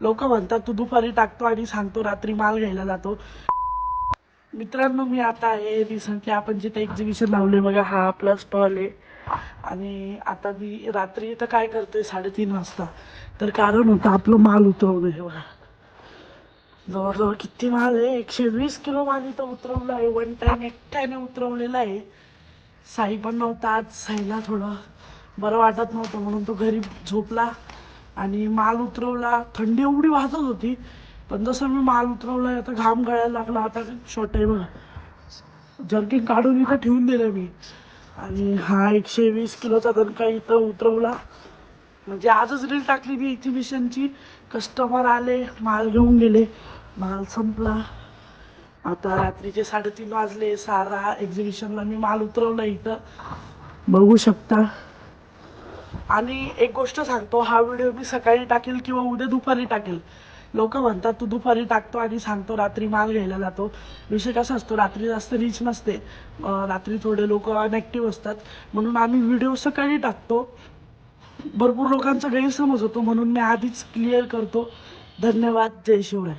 लोक म्हणतात तू दुपारी टाकतो आणि सांगतो रात्री माल घ्यायला जातो. मित्रांनो, मी आता आहे रिसेंटली आपण जिथे एक्झिबिशन लावले बघा, हा आपला स्टॉल आहे. आणि आता मी रात्री इथं काय करतोय 3:30 वाजता, तर कारण होतं आपलं माल उतरवणं. हे बघा, जवळजवळ किती माल आहे, 120 किलो माल इथं उतरवलं आहे. वन टाइम एकट्याने उतरवलेला आहे. साई पण नव्हता आज. साईला थोडं बरं वाटत नव्हतं म्हणून तो घरी झोपला आणि माल उतरवला. थंडी एवढी वाजत होती, पण जसं मी माल उतरवला आता घाम गळायला लागला. आता शॉर्ट आहे बघा, जर्किंग काढून इथं ठेवून दिलं मी. आणि हा 120 किलोचा दणका इथं उतरवला. म्हणजे आजच रील टाकली मी एक्झिबिशनची. कस्टमर आले, माल घेऊन गेले, माल संपला. आता रात्रीचे 3:30 वाजले. सारा एक्झिबिशनला मी माल उतरवला इथं बघू शकता. आणि एक गोष्ट सांगतो, हा व्हिडिओ मी सकाळी टाकेल किंवा उद्या दुपारी टाकेल. लोक म्हणतात तू दुपारी टाकतो आणि सांगतो रात्री माल घ्यायला जातो. विषय कसा असतो, रात्री जास्त रीच नसते. रात्री थोडे लोक अनॅक्टिव्ह असतात, म्हणून आम्ही व्हिडिओ सकाळी टाकतो. भरपूर लोकांचा गैरसमज होतो, म्हणून मी आधीच क्लिअर करतो. धन्यवाद. जय शिवराय.